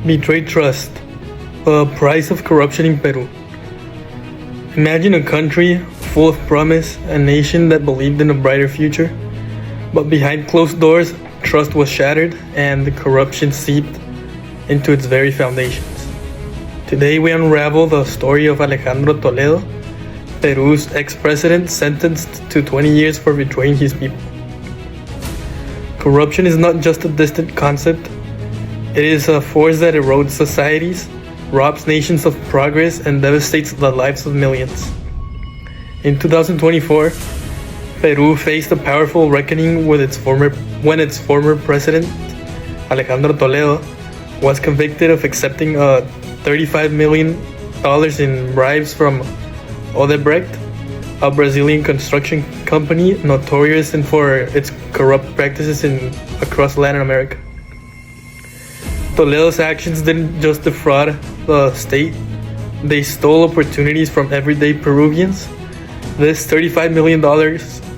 Betrayed trust, the price of corruption in Peru. Imagine a country full of promise, a nation that believed in a brighter future, but behind closed doors, trust was shattered and the corruption seeped into its very foundations. Today we unravel the story of Alejandro Toledo, Peru's ex-president sentenced to 20 years for betraying his people. Corruption is not just a distant concept, it is a force that erodes societies, robs nations of progress, and devastates the lives of millions. In 2024, Peru faced a powerful reckoning when its former president, Alejandro Toledo, was convicted of accepting $35 million in bribes from Odebrecht, a Brazilian construction company notorious for its corrupt practices across Latin America. Toledo's actions didn't just defraud the state, they stole opportunities from everyday Peruvians. This $35 million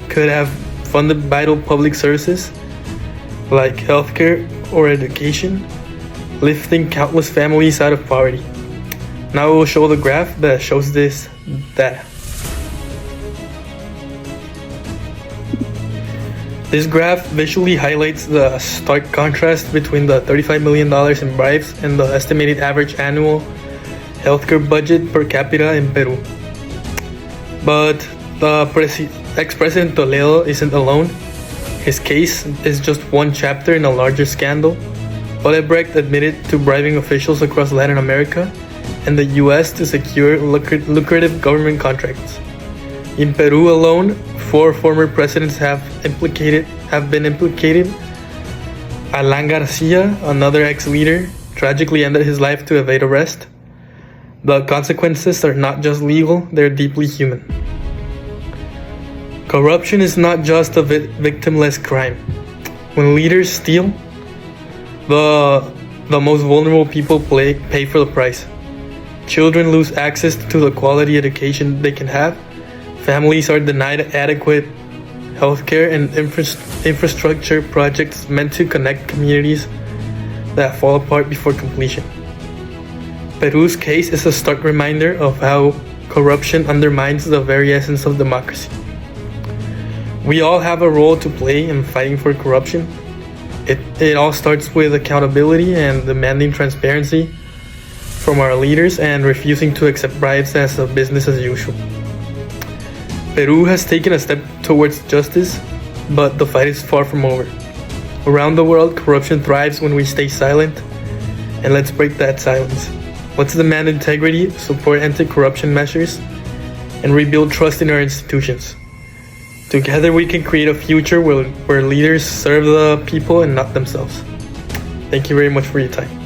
could have funded vital public services like healthcare or education, lifting countless families out of poverty. Now we will show the graph that shows this data. This graph visually highlights the stark contrast between the $35 million in bribes and the estimated average annual healthcare budget per capita in Peru. But the ex-president Toledo isn't alone. His case is just one chapter in a larger scandal. Odebrecht admitted to bribing officials across Latin America and the US to secure lucrative government contracts. In Peru alone, 4 former presidents have been implicated. Alan Garcia, another ex-leader, tragically ended his life to evade arrest. The consequences are not just legal, they're deeply human. Corruption is not just a victimless crime. When leaders steal, the most vulnerable people pay for the price. Children lose access to the quality education they can have. Families are denied adequate healthcare and infrastructure projects meant to connect communities that fall apart before completion. Peru's case is a stark reminder of how corruption undermines the very essence of democracy. We all have a role to play in fighting for corruption. It all starts with accountability and demanding transparency from our leaders and refusing to accept bribes as a business as usual. Peru has taken a step towards justice, but the fight is far from over. Around the world, corruption thrives when we stay silent, and let's break that silence. Let's demand integrity, support anti-corruption measures, and rebuild trust in our institutions. Together we can create a future where leaders serve the people and not themselves. Thank you very much for your time.